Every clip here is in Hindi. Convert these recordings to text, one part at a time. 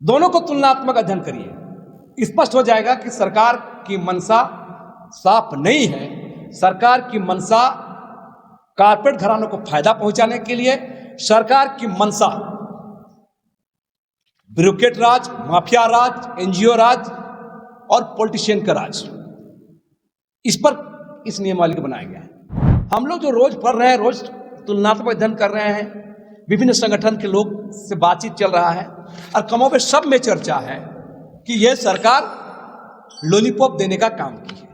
दोनों को तुलनात्मक अध्ययन करिए, स्पष्ट हो जाएगा कि सरकार की मंशा साफ नहीं है। सरकार की मंशा कारपोरेट घरानों को फायदा पहुंचाने के लिए, सरकार की मंशा ब्यूरोक्रेट राज, माफिया राज, एनजीओ राज और पॉलिटिशियन का राज, इस पर इस नियमावली को बनाया गया है। हम लोग जो रोज पढ़ रहे हैं, रोज तुलनात्मक अध्ययन कर रहे हैं, विभिन्न संगठन के लोग से बातचीत चल रहा है और कमोबेश सब में चर्चा है कि यह सरकार लॉलीपॉप देने का काम की है।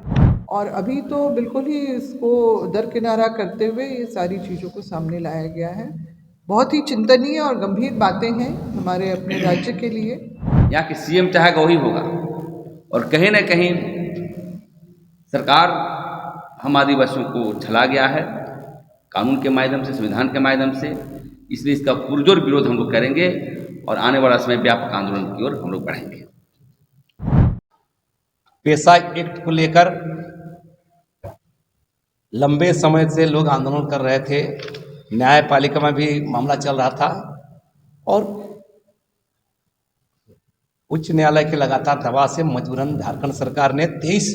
और अभी तो बिल्कुल ही इसको दरकिनारा करते हुए ये सारी चीज़ों को सामने लाया गया है। बहुत ही चिंतनीय और गंभीर बातें हैं हमारे अपने राज्य के लिए। यहाँ की सीएम चाहेगा वही होगा और कहीं ना कहीं सरकार हम आदिवासियों को छला गया है कानून के माध्यम से, संविधान के माध्यम से। इसलिए इसका पुरजोर विरोध हम लोग करेंगे और आने वाला समय व्यापक आंदोलन की ओर हम लोग बढ़ेंगे। पेशा एक्ट को लेकर लंबे समय से लोग आंदोलन कर रहे थे, न्यायपालिका में भी मामला चल रहा था और उच्च न्यायालय के लगातार दबाव से मजबूरन झारखंड सरकार ने 23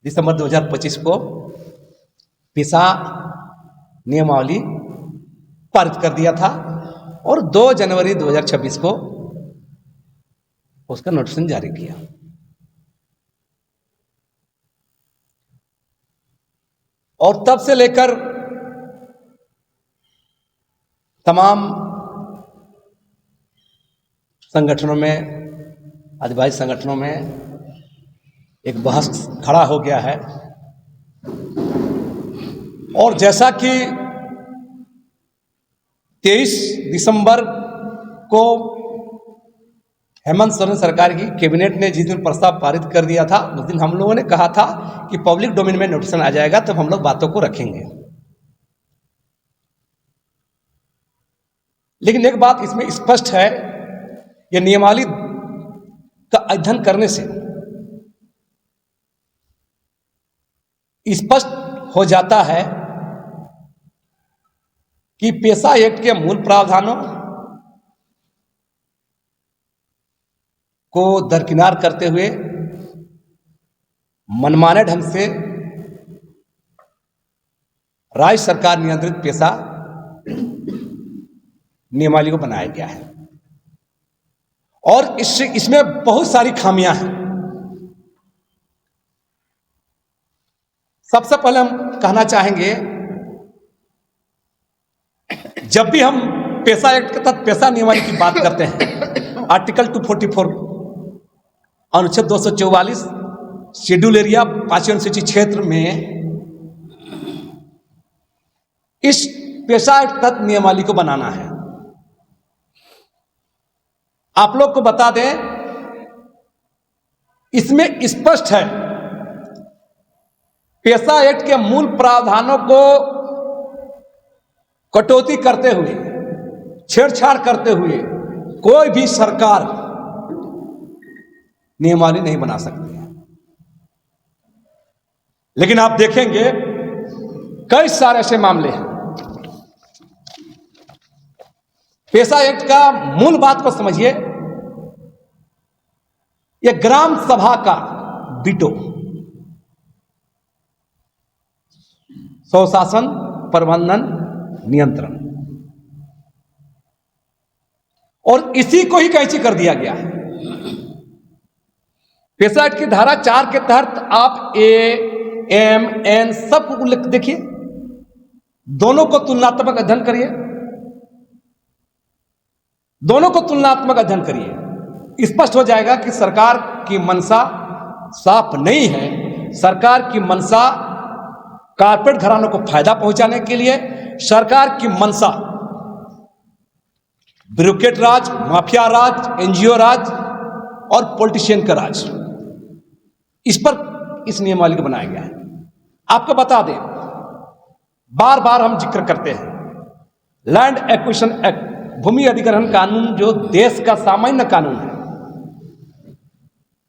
दिसंबर 2025 को पेशा नियमावली पारित कर दिया था और 2 जनवरी 2026 को उसका नोटिफिकेशन जारी किया। और तब से लेकर तमाम संगठनों में, आदिवासी संगठनों में एक बहस खड़ा हो गया है। और जैसा कि 23 दिसंबर को हेमंत सोरेन सरकार की कैबिनेट ने जिस दिन प्रस्ताव पारित कर दिया था, उस दिन हम लोगों ने कहा था कि पब्लिक डोमेन में नोटिफिकेशन आ जाएगा तब हम लोग बातों को रखेंगे। लेकिन एक बात इसमें स्पष्ट है, यह नियमावली का अध्ययन करने से स्पष्ट हो जाता है कि पेशा एक्ट के मूल प्रावधानों को दरकिनार करते हुए मनमाने ढंग से राज्य सरकार नियंत्रित पेशा नियमावली को बनाया गया है और इसमें बहुत सारी खामियां हैं। सबसे पहले हम कहना चाहेंगे, जब भी हम पेशा एक्ट के तहत पेशा नियमावली की बात करते हैं, आर्टिकल 244 अनुच्छेद 244 शेड्यूल एरिया 5वीं अनुसूची क्षेत्र में इस पेशा एक्ट तहत नियमावली को बनाना है। आप लोग को बता दें, इसमें स्पष्ट है पेशा एक्ट के मूल प्रावधानों को कटौती करते हुए, छेड़छाड़ करते हुए कोई भी सरकार नियमावली नहीं बना सकती है। लेकिन आप देखेंगे कई सारे ऐसे मामले हैं। पेशा एक्ट का मूल बात को समझिए, यह ग्राम सभा का बीटो, स्वशासन, प्रबंधन, नियंत्रण, और इसी को ही कैंची कर दिया गया है। पेशा एक्ट की धारा 4 के तहत आप ए, एम, एन सब को देखिए, दोनों को तुलनात्मक अध्ययन करिए, दोनों को तुलनात्मक अध्ययन करिए, स्पष्ट हो जाएगा कि सरकार की मंशा साफ नहीं है। सरकार की मंशा कारपोरेट घरानों को फायदा पहुंचाने के लिए, सरकार की मंशा ब्यूरोक्रेट राज, माफिया राज, एनजीओ राज और पॉलिटिशियन का राज, इस पर इस नियमावली को बनाया गया है। आपको बता दें, बार बार हम जिक्र करते हैं, लैंड एक्विजिशन एक्ट, भूमि अधिग्रहण कानून जो देश का सामान्य कानून है,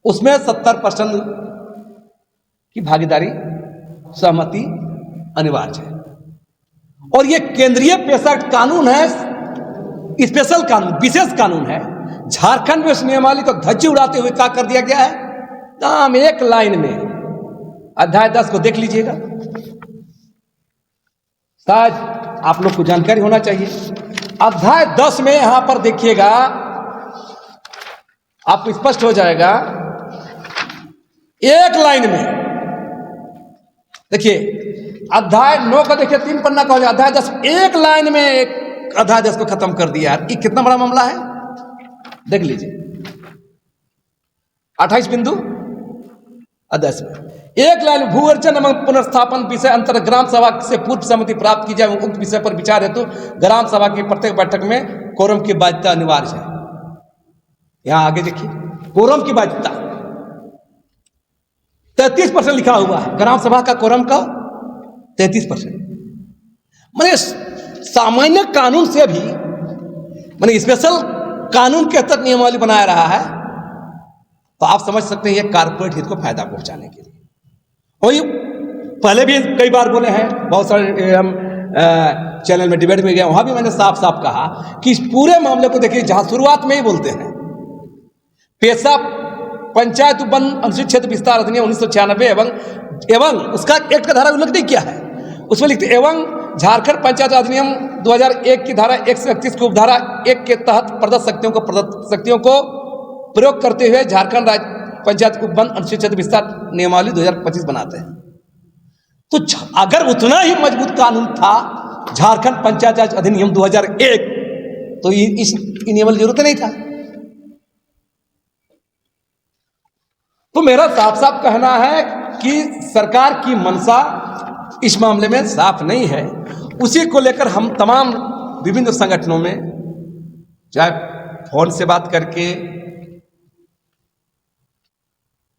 उसमें 70% की भागीदारी, सहमति अनिवार्य है। और यह केंद्रीय पेशा कानून है, स्पेशल कानून, विशेष कानून है। झारखंड में उस नियमावली को धज्जी उड़ाते हुए क्या कर दिया गया है, नाम एक लाइन में, अध्याय 10 को देख लीजिएगा, शायद आप लोग को जानकारी होना चाहिए। अध्याय 10 में यहां पर देखिएगा, आपको स्पष्ट हो जाएगा, एक लाइन में देखिए, अध्याय 9 का देखिए 3 पन्ना का हो जाए, अध्याय 10 एक लाइन में एक अध्याय 10 को खत्म कर दिया। ये कितना बड़ा मामला है, देख लीजिए। 28 बिंदु अध्याय में एक लाइन, भू अर्जन एवं पुनर्स्थापन विषय अंतर्गत ग्राम सभा से पूर्व सहमति प्राप्त की जाए, उक्त विषय पर विचार हेतु ग्राम सभा की प्रत्येक बैठक में कोरम की बाध्यता अनिवार्य है। यहां आगे देखिए, कोरम की बाध्यता 33% लिखा हुआ है, ग्राम सभा का कोरम का 33%। माने सामान्य कानून से भी, माने स्पेशल कानून के तहत नियमावली बनाया रहा है, तो आप समझ सकते हैं ये कारपोरेट हित को फायदा पहुंचाने के लिए। वही पहले भी कई बार बोले हैं, बहुत सारे हम चैनल में डिबेट में गए, वहां भी मैंने साफ साफ कहा कि इस पूरे मामले को देखिए, जहां शुरुआत में ही बोलते हैं, पेशा पंचायत वन अनुसूचित क्षेत्र विस्तार अधिनियम 1996 एवं उसका एक्ट का धारा उल्लेख नहीं किया है, उसमें लिखते एवं झारखंड पंचायत अधिनियम 2001 की धारा 131 को उपधारा 1 के तहत प्रदत्त शक्तियों को प्रयोग करते हुए झारखंड राज्य पंचायत उपवन अनुसूचित क्षेत्र विस्तार नियमावली 2025 बनाते हैं। तो अगर उतना ही मजबूत कानून था झारखंड पंचायत राज अधिनियम 2001, तो इस नियमावली जरूरत नहीं था। तो मेरा साफ साफ कहना है कि सरकार की मंशा इस मामले में साफ नहीं है। उसी को लेकर हम तमाम विभिन्न संगठनों में, चाहे फोन से बात करके,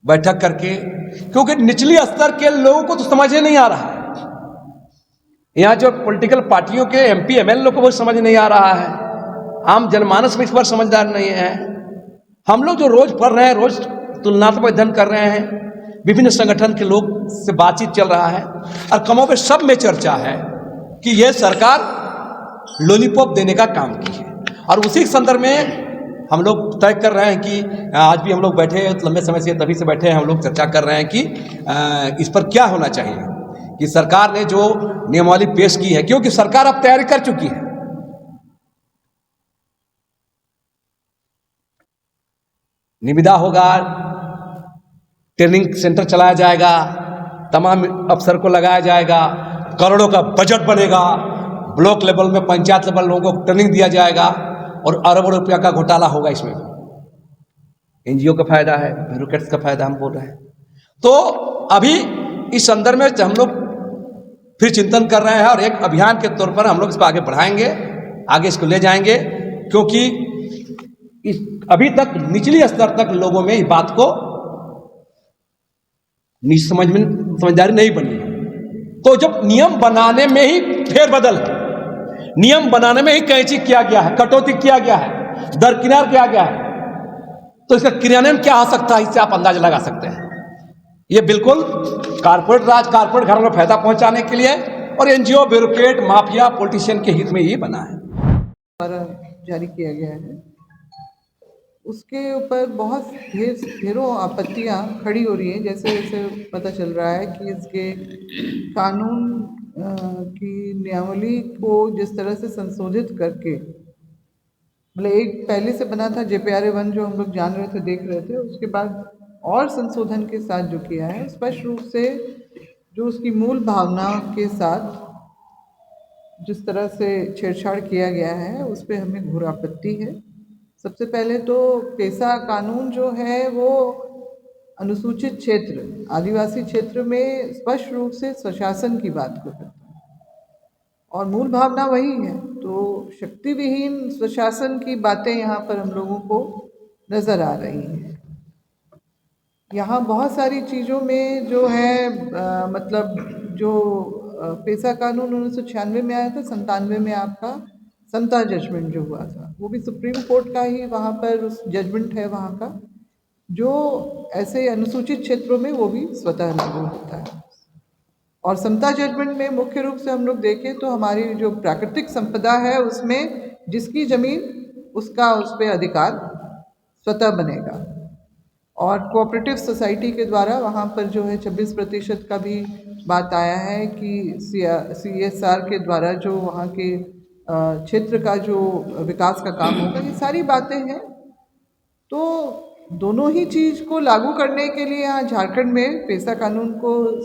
बैठक करके, क्योंकि निचली स्तर के लोगों को तो समझ ही नहीं आ रहा है। यहाँ जो पॉलिटिकल पार्टियों के एमपी एमएलए को बहुत समझ नहीं आ रहा है, आम जनमानस में इस पर समझदार नहीं है। हम लोग जो रोज पढ़ रहे हैं, रोज तुलनात्मक अध्ययन कर रहे हैं, विभिन्न संगठन के लोग से बातचीत चल रहा है, और कमों पे सब में चर्चा है कि यह सरकार लॉलीपॉप देने का काम की है। और उसी संदर्भ में हम लोग तय कर रहे हैं कि आज भी हम लोग बैठे हैं, लंबे समय से तभी से बैठे हैं, हम लोग चर्चा कर रहे हैं कि इस पर क्या होना चाहिए, कि सरकार ने जो नियमावली पेश की है, क्योंकि सरकार अब तैयारी कर चुकी है। निविदा होगा, ट्रेनिंग सेंटर चलाया जाएगा, तमाम अफसर को लगाया जाएगा, करोड़ों का बजट बनेगा, ब्लॉक लेवल में पंचायत लेवल लोगों को ट्रेनिंग दिया जाएगा, और अरबों रुपया का घोटाला होगा। इसमें एनजीओ का फायदा है, ब्यूरोक्रेट्स का फायदा हम बोल रहे हैं। तो अभी इस संदर्भ में हम लोग फिर चिंतन कर रहे हैं, और एक अभियान के तौर पर हम लोग इसको आगे बढ़ाएंगे, आगे इसको ले जाएंगे, क्योंकि अभी तक निचली स्तर तक लोगों में इस बात को समझदारी नहीं बनी। तो जब नियम बनाने में ही फेरबदल है, नियम बनाने में ही कैंची किया गया है, कटौती किया गया है, दरकिनार किया गया है, तो इसका क्रियान्वयन क्या हो सकता है, इससे आप अंदाजा लगा सकते हैं। ये बिल्कुल कारपोरेट राज, कारपोरेट घरों में फायदा पहुंचाने के लिए, और एनजीओ, ब्यूरोक्रेट, माफिया, पॉलिटिशियन के हित में ये बना है। द्वारा जारी किया गया है, उसके ऊपर बहुत ढेरों आपत्तियां खड़ी हो रही हैं। जैसे जैसे पता चल रहा है कि इसके कानून की नियमावली को जिस तरह से संशोधित करके, मतलब एक पहले से बना था JPRA 1 जो हम लोग जान रहे थे, देख रहे थे, उसके बाद और संशोधन के साथ जो किया है, स्पष्ट रूप से जो उसकी मूल भावना के साथ जिस तरह से छेड़छाड़ किया गया है, उस पर हमें घोर आपत्ति है। सबसे पहले तो पेशा कानून जो है वो अनुसूचित क्षेत्र, आदिवासी क्षेत्र में स्पष्ट रूप से स्वशासन की बात को करता है, और मूल भावना वही है। तो शक्ति विहीन स्वशासन की बातें यहाँ पर हम लोगों को नज़र आ रही हैं। यहाँ बहुत सारी चीज़ों में जो है मतलब जो पेशा कानून 1996 में आया था, 97 में आपका समता जजमेंट जो हुआ था, वो भी सुप्रीम कोर्ट का ही वहाँ पर उस जजमेंट है वहाँ का, जो ऐसे अनुसूचित क्षेत्रों में वो भी स्वतः लागू होता है। और समता जजमेंट में मुख्य रूप से हम लोग देखें तो हमारी जो प्राकृतिक संपदा है उसमें जिसकी ज़मीन उसका उस पर अधिकार स्वतः बनेगा। और कोऑपरेटिव सोसाइटी के द्वारा वहाँ पर जो है 26% का भी बात आया है कि CSR के द्वारा जो वहाँ के क्षेत्र का जो विकास का काम होगा, ये सारी बातें हैं। तो दोनों ही चीज़ को लागू करने के लिए यहाँ झारखंड में पेशा कानून को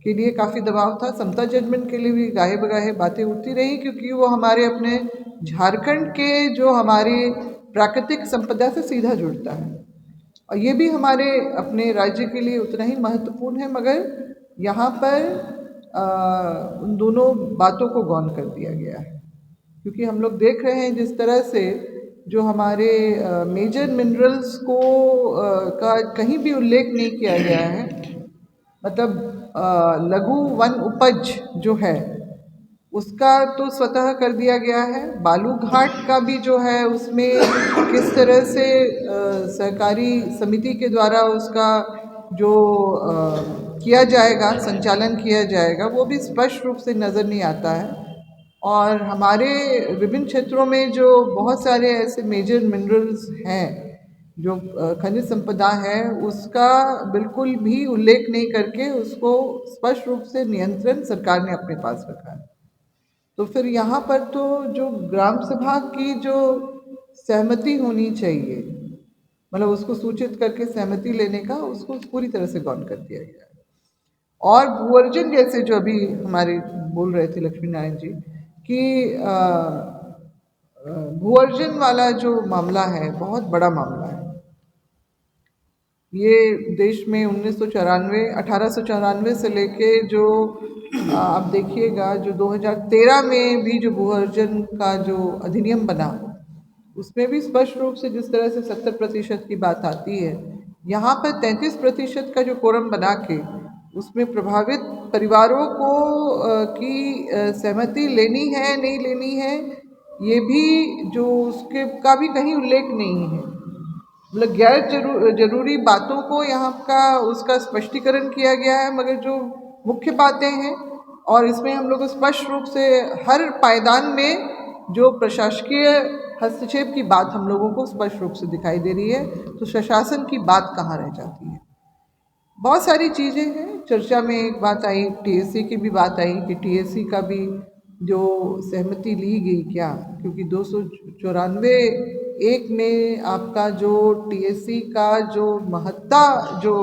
के लिए काफ़ी दबाव था। समता जजमेंट के लिए भी गाहे बगाहे बातें उठती रही, क्योंकि वो हमारे अपने झारखंड के जो हमारी प्राकृतिक संपदा से सीधा जुड़ता है और ये भी हमारे अपने राज्य के लिए उतना ही महत्वपूर्ण है। मगर यहाँ पर उन दोनों बातों को गौन कर दिया गया है, क्योंकि हम लोग देख रहे हैं जिस तरह से जो हमारे मेजर मिनरल्स को का कहीं भी उल्लेख नहीं किया गया है। मतलब लघु वन उपज जो है उसका तो स्वतः कर दिया गया है। बालू घाट का भी जो है उसमें किस तरह से सहकारी समिति के द्वारा उसका जो किया जाएगा, संचालन किया जाएगा, वो भी स्पष्ट रूप से नज़र नहीं आता है। और हमारे विभिन्न क्षेत्रों में जो बहुत सारे ऐसे मेजर मिनरल्स हैं, जो खनिज संपदा है, उसका बिल्कुल भी उल्लेख नहीं करके उसको स्पष्ट रूप से नियंत्रण सरकार ने अपने पास रखा है। तो फिर यहाँ पर तो जो ग्राम सभा की जो सहमति होनी चाहिए, मतलब उसको सूचित करके सहमति लेने का, उसको पूरी तरह से गौन कर दिया गया है। और भूअर्जन जैसे जो अभी हमारे बोल रहे थे लक्ष्मी नारायण जी कि भूअर्जन वाला जो मामला है बहुत बड़ा मामला है। ये देश में 1894 से लेके जो आप देखिएगा जो 2013 में भी जो भूअर्जन का जो अधिनियम बना, उसमें भी स्पष्ट रूप से जिस तरह से 70% की बात आती है, यहाँ पर 33% का जो कोरम बना के उसमें प्रभावित परिवारों को की सहमति लेनी है नहीं लेनी है, ये भी जो उसके का भी कहीं उल्लेख नहीं है। मतलब गैर जरूरी बातों को यहाँ का उसका स्पष्टीकरण किया गया है, मगर जो मुख्य बातें हैं, और इसमें हम लोग स्पष्ट रूप से हर पायदान में जो प्रशासकीय हस्तक्षेप की बात हम लोगों को स्पष्ट रूप से दिखाई दे रही है। तो प्रशासन की बात कहाँ रह जाती है। बहुत सारी चीज़ें हैं। चर्चा में एक बात आई, TSC की भी बात आई कि TSC का भी जो सहमति ली गई क्या, क्योंकि 294(1) में आपका जो TSC का जो महत्ता जो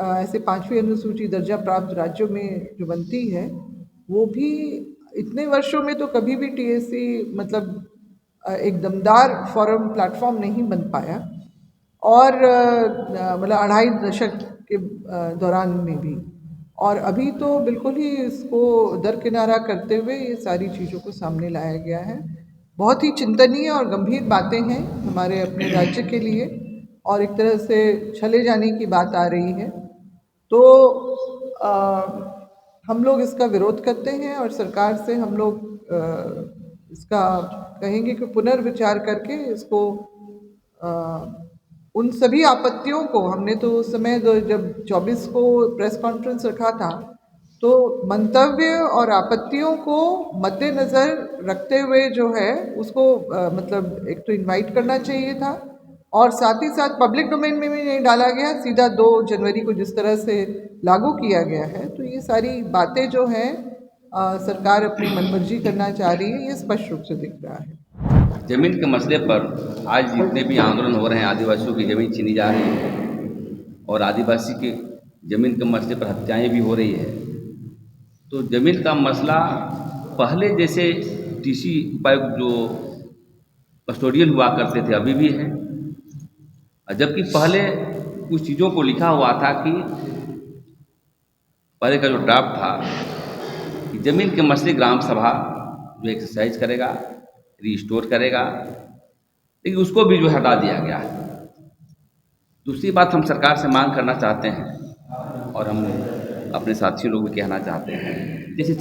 ऐसे 5वीं अनुसूची दर्जा प्राप्त राज्यों में जो बनती है, वो भी इतने वर्षों में तो कभी भी TSC मतलब एक दमदार फोरम प्लेटफॉर्म नहीं बन पाया। और मतलब 2.5 दशक के दौरान में भी, और अभी तो बिल्कुल ही इसको दरकिनारा करते हुए ये सारी चीज़ों को सामने लाया गया है। बहुत ही चिंतनीय और गंभीर बातें हैं हमारे अपने राज्य के लिए, और एक तरह से छले जाने की बात आ रही है। तो हम लोग इसका विरोध करते हैं और सरकार से हम लोग इसका कहेंगे कि पुनर्विचार करके इसको उन सभी आपत्तियों को, हमने तो उस समय जब 24 को प्रेस कॉन्फ्रेंस रखा था, तो मंतव्य और आपत्तियों को मद्देनज़र रखते हुए जो है उसको मतलब एक तो इनवाइट करना चाहिए था, और साथ ही साथ पब्लिक डोमेन में भी नहीं डाला गया, सीधा 2 जनवरी को जिस तरह से लागू किया गया है। तो ये सारी बातें जो हैं सरकार अपनी मनमर्जी करना चाह रही है, ये स्पष्ट रूप से दिख रहा है। ज़मीन के मसले पर आज जितने भी आंदोलन हो रहे हैं, आदिवासियों की ज़मीन छीनी जा रही है और आदिवासी के ज़मीन के मसले पर हत्याएं भी हो रही है। तो ज़मीन का मसला पहले जैसे TC उपायुक्त जो कस्टोडियन हुआ करते थे अभी भी है, जबकि पहले कुछ चीज़ों को लिखा हुआ था कि पहले का जो ड्राफ्ट था कि ज़मीन के मसले ग्राम सभा जो एक्सरसाइज करेगा, रिस्टोर करेगा, लेकिन उसको भी जो हटा दिया गया है। दूसरी बात हम सरकार से मांग करना चाहते हैं और हम अपने साथियों लोग भी कहना चाहते हैं, जैसे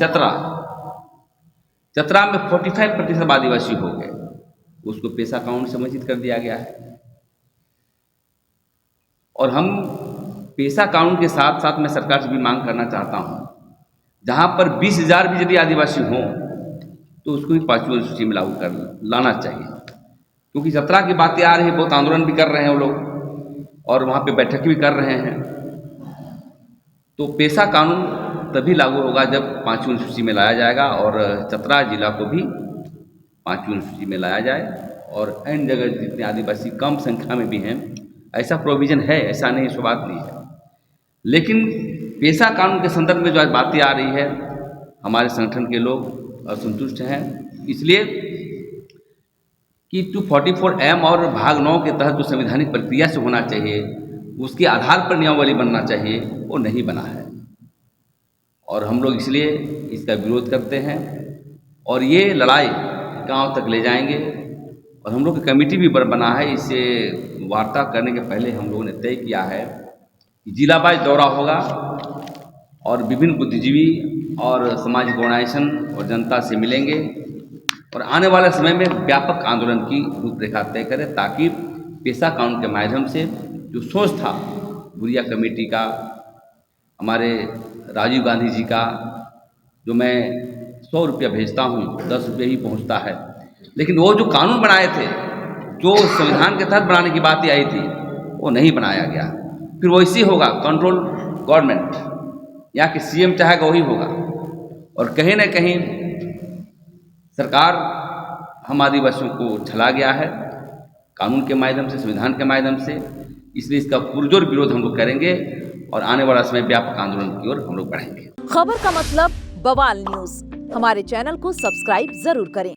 चतरा में 45% आदिवासी हो गए, उसको पेशा कानून से वंचित कर दिया गया है। और हम पेशा कानून के साथ साथ मैं सरकार से भी मांग करना चाहता हूँ, जहाँ पर 20,000 भी यदि आदिवासी हों तो उसको भी 5वीं अनुसूची में लागू कर लाना चाहिए। क्योंकि 17 की बातें आ रही है, बहुत आंदोलन भी कर रहे हैं वो लोग और वहाँ पे बैठक भी कर रहे हैं। तो पेशा कानून तभी लागू होगा जब 5वीं अनुसूची में लाया जाएगा और चतरा जिला को भी 5वीं अनुसूची में लाया जाए। और अन्य जगह जितने आदिवासी कम संख्या में भी हैं, ऐसा प्रोविज़न है, ऐसा नहीं, सो बात नहीं है। लेकिन पेशा कानून के संदर्भ में जो आज बातें आ रही है, हमारे संगठन के लोग असंतुष्ट हैं, इसलिए कि 244M और भाग 9 के तहत जो संवैधानिक प्रक्रिया से होना चाहिए, उसके आधार पर नियमावली बनना चाहिए, वो नहीं बना है। और हम लोग इसलिए इसका विरोध करते हैं और ये लड़ाई गांव तक ले जाएंगे। और हम लोग की कमेटी भी बना है, इससे वार्ता करने के पहले हम लोगों ने तय किया है कि जिला वाइज दौरा होगा और विभिन्न बुद्धिजीवी और सामाजिक ऑर्गेनाइजेशन और जनता से मिलेंगे और आने वाले समय में व्यापक आंदोलन की रूपरेखा तय करें, ताकि पेशा कानून के माध्यम से जो सोच था बुरिया कमेटी का, हमारे राजीव गांधी जी का, जो मैं 100 रुपया भेजता हूँ 10 रुपये ही पहुँचता है, लेकिन वो जो कानून बनाए थे, जो संविधान के तहत बनाने की बात आई थी, वो नहीं बनाया गया। फिर वैसे ही होगा, कंट्रोल गवर्नमेंट, यहाँ के CM चाहेगा वही होगा। और कहीं ना कहीं सरकार हम आदिवासियों को छला गया है कानून के माध्यम से, संविधान के माध्यम से, इसलिए इसका पुरजोर विरोध हम लोग करेंगे और आने वाला समय व्यापक आंदोलन की ओर हम लोग बढ़ेंगे। खबर का मतलब बवाल न्यूज, हमारे चैनल को सब्सक्राइब जरूर करें।